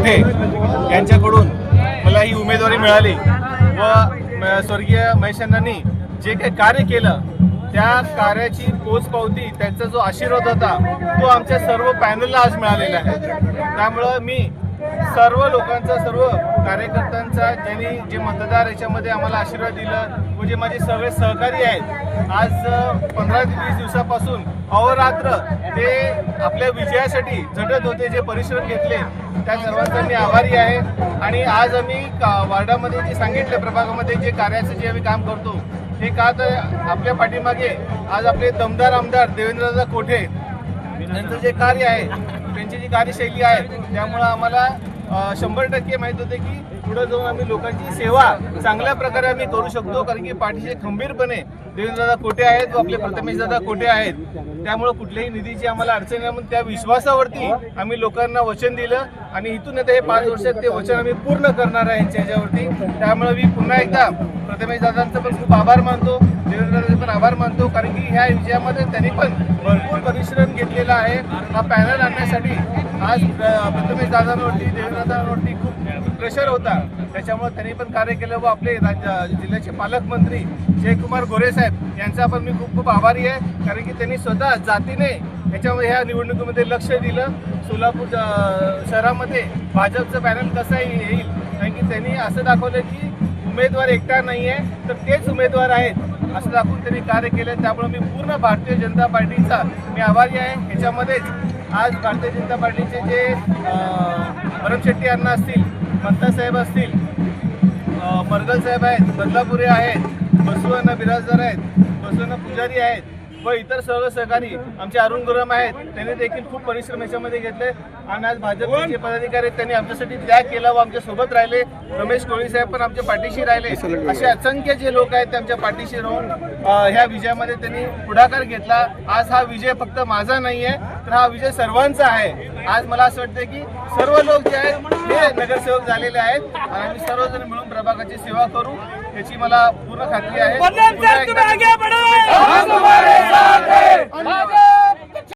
कोठे यांच्याकडून मला ही उमेदवारी मिळाली व स्वर्गीय महेशांनी जे काही कार्य केलं त्या कार्याची पोचपावती त्यांचा जो आशीर्वाद होता तो आमच्या सर्व पॅनलला आज मिळालेला आहे। त्यामुळं मी सर्व लोकांचा, सर्व कार्यकर्त्यांचा, ज्यांनी जे मतदार याच्यामध्ये आम्हाला आशीर्वाद दिलं व जे माझे सगळे सहकारी आहेत, आज 15 ते 20 दिवसापासून अहोरात्र ते आपल्या विजयासाठी झटत होते, जे परिश्रम घेतले त्या सर्वांचा मी आभारी आहे। आणि आज आम्ही वार्डामध्ये जे सांगितले, प्रभागामध्ये जे कार्याचं जे आम्ही काम करतो हे का तर आपल्या पाठीमागे आज आपले दमदार आमदार देवेंद्रदादा कोठे यांचं जे कार्य आहे, त्यांची जी कार्यशैली आहे, त्यामुळं आम्हाला 100% माहीत होते की पुढे जाऊन आम्ही लोकांची सेवा चांगल्या प्रकारे आम्ही करू शकतो, कारण की पाठीशी खंबीरपणे देवेंद्रदादा कोठे आहेत व आपले प्रथमेशदादा कोठे आहेत। त्यामुळे कुठल्याही निधीची आम्हाला अडचण नाही, म्हणून त्या विश्वासावरती आम्ही लोकांना वचन दिलं आणि इथून आता हे 5 वर्षात ते वचन आम्ही पूर्ण करणार आहे यांच्या ह्याच्यावरती। त्यामुळे मी पुन्हा एकदा प्रथमेशदादांचं पण खूप आभार मानतो, देवेंद्रदादांचे पण आभार मानतो, कारण की ह्या विजयामध्ये त्यांनी पण भरपूर परिश्रम घेतलेला आहे। हा पॅनल आणण्यासाठी आज प्रथमेशदादांवरती, देवेंद्रदादांवरती खूप प्रेशर होता, त्याच्यामुळे त्यांनी पण कार्य केलं व आपले जिल्ह्याचे पालकमंत्री जयकुमार गोरे साहेब यांचा पण मी खूप खूप आभारी आहे, कारण की त्यांनी स्वतः जातीने ह्याच्यामध्ये ह्या निवडणुकीमध्ये लक्ष दिलं। सोलापूर शहरामध्ये भाजपचं पॅनल कसं येईल, कारण की त्यांनी असं दाखवलं की उमेदवार एकटा नाही आहे तर तेच उमेदवार आहेत असं दाखवून त्यांनी कार्य केलं। त्यामुळे मी पूर्ण भारतीय जनता पार्टीचा मी आभारी आहे। ह्याच्यामध्येच आज भारतीय जनता पार्टीचे जे भरत शेट्टी अण्णा असतील, मंता साहेब असतील, मरगल साहेब आहेत, बदलापुरे आहेत, बसवण्णा बिराजदार आहेत, बसवण्णा पुजारी आहेत व इतर सर्व सहकारी आमचे अरुण गुरम आहेत, त्यांनी देखील खूप परिश्रम याच्यामध्ये घेतले। आणि आज भाजपचे जे पदाधिकारी त्यांनी आमच्यासाठी त्याग केला व आमच्या सोबत राहिले। रमेश कोळी साहेब पण आमच्या पाठीशी राहिले। असे असंख्य जे लोक आहेत ते आमच्या पाठीशी राहून ह्या विजयामध्ये त्यांनी पुढाकार घेतला। आज हा विजय फक्त माझा नाही आहे, तर हा विजय सर्वांचा आहे। आज मला असं वाटतं की सर्व लोक जे आहेत हे नगरसेवक झालेले आहेत आणि आम्ही सर्वजण मिळून प्रभागाची सेवा करू याची मला पूर्ण खात्री आहे।